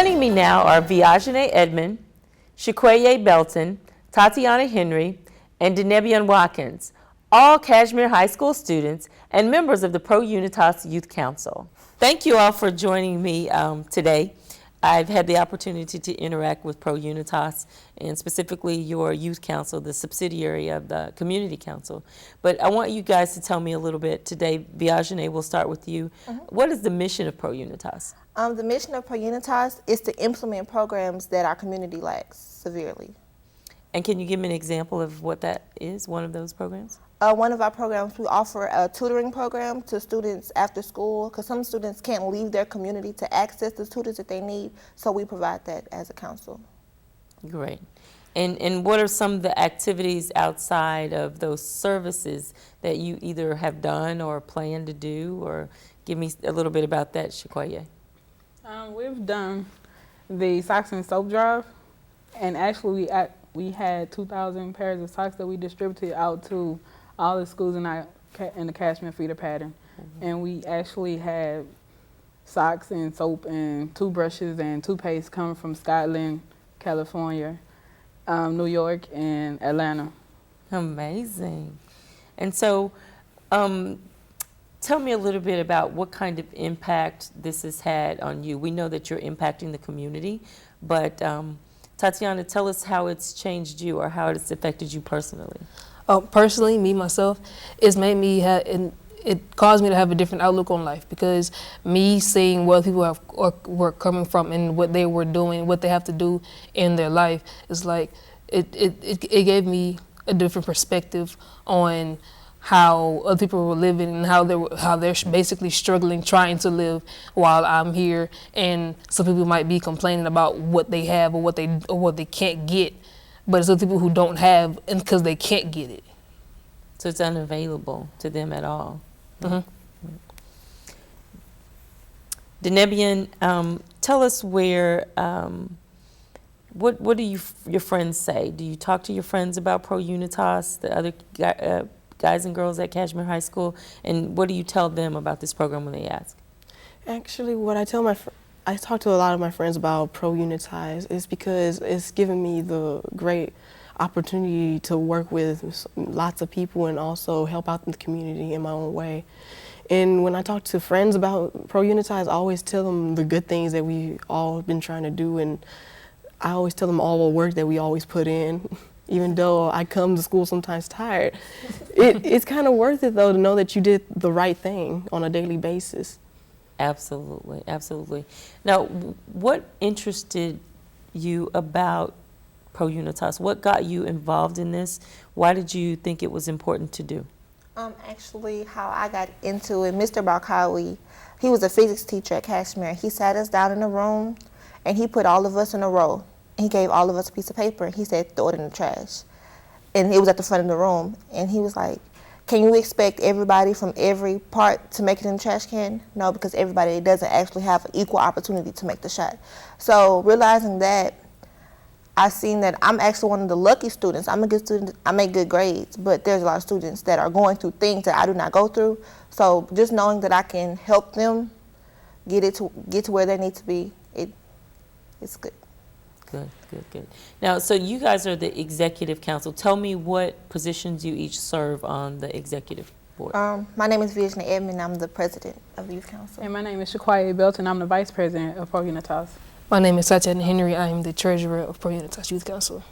Joining me now are Viajane Edmond, Shikweye Belton, Tatiana Henry, and Denebian Watkins, all Kashmere High School students and members of the Pro Unitas Youth Council. Thank you all for joining me today. I've had the opportunity to interact with Pro Unitas and specifically your youth council, the subsidiary of the community council. But I want you guys to tell me a little bit today. Viajane, we'll start with you. What is the mission of Pro Unitas? The mission of Pro Unitas is to implement programs that our community lacks severely. And can you give me an example of what that is, one of those programs? One of our programs, we offer a tutoring program to students after school because some students can't leave their community to access the tutors that they need, so we provide that as a council. Great. And what are some of the activities outside of those services that you either have done or plan to do, or give me a little bit about that, Shikweye? We've done the socks and soap drive, and actually we had 2,000 pairs of socks that we distributed out to all the schools in the Kashmere feeder pattern. And we actually had socks and soap and toothbrushes and toothpaste coming from Scotland, California, New York, and Atlanta. Amazing. And so tell me a little bit about what kind of impact this has had on you. We know that you're impacting the community, but Tatiana, tell us how it's changed you or how it's affected you personally. Personally, myself, it's made me it caused me to have a different outlook on life, because me seeing where people were coming from and what they were doing, what they have to do in their life, is like it gave me a different perspective on how other people were living and how they're basically struggling, trying to live while I'm here. And some people might be complaining about what they have or what they can't get, but it's other people who don't have, and because they can't get it. So it's unavailable to them at all. Denebian, tell us where, what do your friends say? Do you talk to your friends about Pro Unitas, the other guys and girls at Kashmere High School, and what do you tell them about this program when they ask? Actually, what I tell I talk to a lot of my friends about Pro Unitas is because it's given me the great opportunity to work with lots of people and also help out in the community in my own way. And when I talk to friends about Pro Unitas, I always tell them the good things that we all been trying to do, and I always tell them all the work that we always put in. Even though I come to school sometimes tired, it's kind of worth it though to know that you did the right thing on a daily basis. Absolutely, absolutely. Now, what interested you about Pro Unitas? What got you involved in this? Why did you think it was important to do? Actually, how I got into it, Mr. Barkawi, he was a physics teacher at Kashmere. He sat us down in a room and he put all of us in a row. He gave all of us a piece of paper and he said, throw it in the trash. And it was at the front of the room. And he was like, can you expect everybody from every part to make it in the trash can? No, because everybody doesn't actually have an equal opportunity to make the shot. So realizing that, I seen that I'm actually one of the lucky students. I'm a good student, I make good grades, but there's a lot of students that are going through things that I do not go through. So just knowing that I can help them get to where they need to be, it's good. Good. Now, so you guys are the executive council. Tell me what positions you each serve on the executive board. My name is Viajane Edmond. I'm the president of the youth council. And my name is Shikweye Belton. I'm the vice president of Pro Unitas. My name is Tatiana Henry. I am the treasurer of Pro Unitas Youth Council.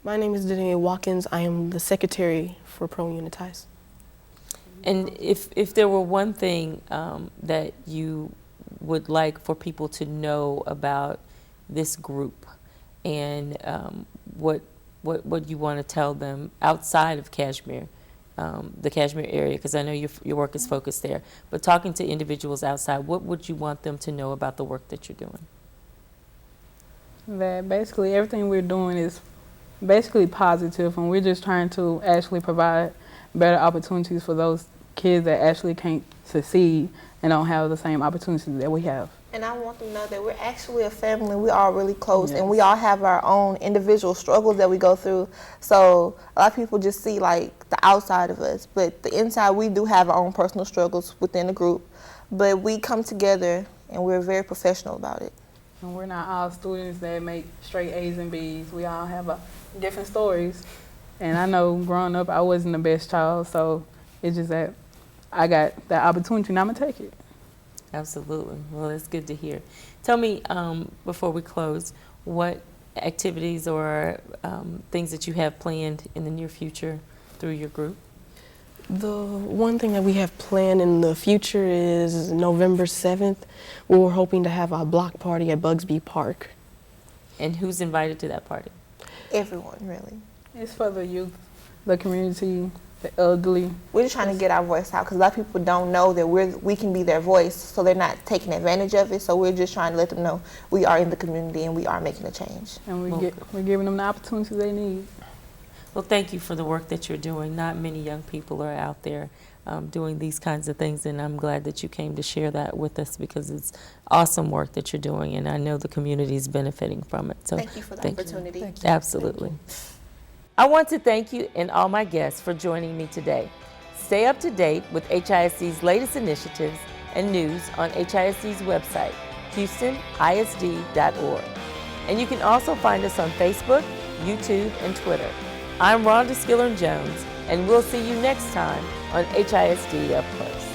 My name is Denebian Watkins. I am the secretary for Pro Unitas. And if there were one thing that you would like for people to know about this group, and what you want to tell them outside of Kashmere, the Kashmere area, because I know your work is focused there, but talking to individuals outside, what would you want them to know about the work that you're doing? That basically everything we're doing is basically positive, and we're just trying to actually provide better opportunities for those kids that actually can't succeed and don't have the same opportunities that we have. And I want them to know that we're actually a family. We are really close, and we all have our own individual struggles that we go through. So a lot of people just see like the outside of us, but the inside, we do have our own personal struggles within the group. But we come together and we're very professional about it. And we're not all students that make straight A's and B's. We all have different stories. And I know growing up, I wasn't the best child, so it's just that I got that opportunity and I'm gonna take it. Absolutely. Well, it's good to hear. Tell me, before we close, what activities or things that you have planned in the near future through your group? The one thing that we have planned in the future is November 7th. We're hoping to have a block party at Bugsby Park. And who's invited to that party? Everyone, really. It's for the youth, the community, the elderly. We're just trying to get our voice out because a lot of people don't know that we can be their voice, so they're not taking advantage of it. So we're just trying to let them know we are in the community and we are making a change. And we're giving them the opportunities they need. Well, thank you for the work that you're doing. Not many young people are out there doing these kinds of things, and I'm glad that you came to share that with us because it's awesome work that you're doing, and I know the community is benefiting from it. So Thank you for the opportunity. Thank you. absolutely. I want to thank you and all my guests for joining me today. Stay up to date with HISD's latest initiatives and news on HISD's website, houstonhisd.org. And you can also find us on Facebook, YouTube, and Twitter. I'm Rhonda Skillern Jones, and we'll see you next time on HISD Up Close.